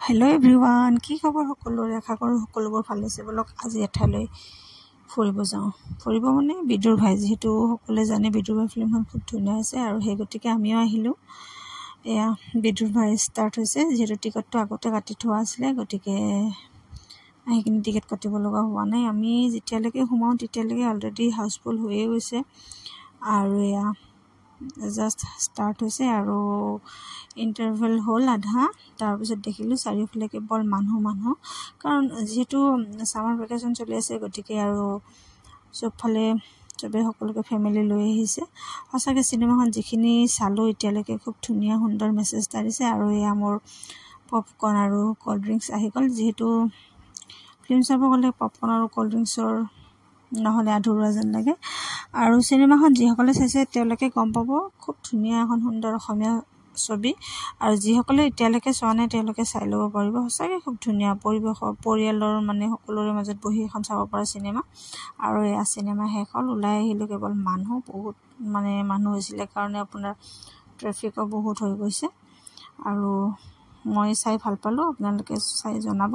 hello everyone কি খবৰ সকলোৰে আশা কৰোঁ সকলোবোৰ ভাল আছে বলক আজি এঠাইলৈ ফুৰিব যাওঁ ফুৰিব মানে বিদুৰ ভাই যেহেতু সকলোৱে জানে বিদুৰ ভাই ফিল্মখন খুব ধুনীয়া আছে আৰু সেই গতিকে আমিও আহিলো এয়া বিদুৰ ভাই ষ্টাৰ্ট হৈছে যেহেতু টিকটটো আগতে কাটি থোৱা আছিল গতিকে আহিকিনি টিকট কাটিব লগা হোৱা নাই আমি যেতিয়ালৈকে সোমাও তেতিয়ালৈকে অলৰেডি হাউসফুল হৈয়ে গৈছে আৰু এয়া জাস্ট স্টাৰ্ট হৈছে আৰু ইন্টাৰভেল হল আধা তাৰ পিছত দেখিলো চাৰিওফালে কেৱল মানুহ কাৰণ যেহেতু সামাৰ ভেকেশন চলি আছে গতিকে আৰু সবফালে সবে সকলোকে ফ্যামিলি লৈ আহিছে সঁচাকে সিনেমাখন যিখিনি চালো এতিয়ালৈকে খুব ধুনীয়া সুন্দৰ মেছেজ দিছে আৰু এয়া মোৰ পপকৰ্ন আৰু কোল্ড ড্ৰিংকস আহি গল যেহেতু ফিল্ম চাব গলে পপকৰ্ন আৰু কোল্ড ড্ৰিংকসৰ নহলে আধৰুৱা যেন লাগে আৰু সিনেমাখন যিসকলে চাইছে তেওঁলোকে গম পাব খুব ধুনীয়া এখন সুন্দৰ অসমীয়া ছবি আৰু যিসকলে এতিয়ালৈকে চোৱা নাই তেওঁলোকে চাই ল'ব পাৰিব সঁচাকৈ খুব ধুনীয়া পৰিবেশৰ পৰিয়ালৰ মানে সকলোৰে মাজত বহি এখন চাব পৰা সিনেমা আৰু এই সিনেমা শেষ হ'ল ওলাই আহিলো কেৱল মানুহ বহুত মানে মানুহ হৈছিল কাৰণে আপোনাৰ ট্ৰাফিকো বহুত হৈ গৈছে আৰু মই চাই ভাল পালো আপোনালোকে চাই জনাব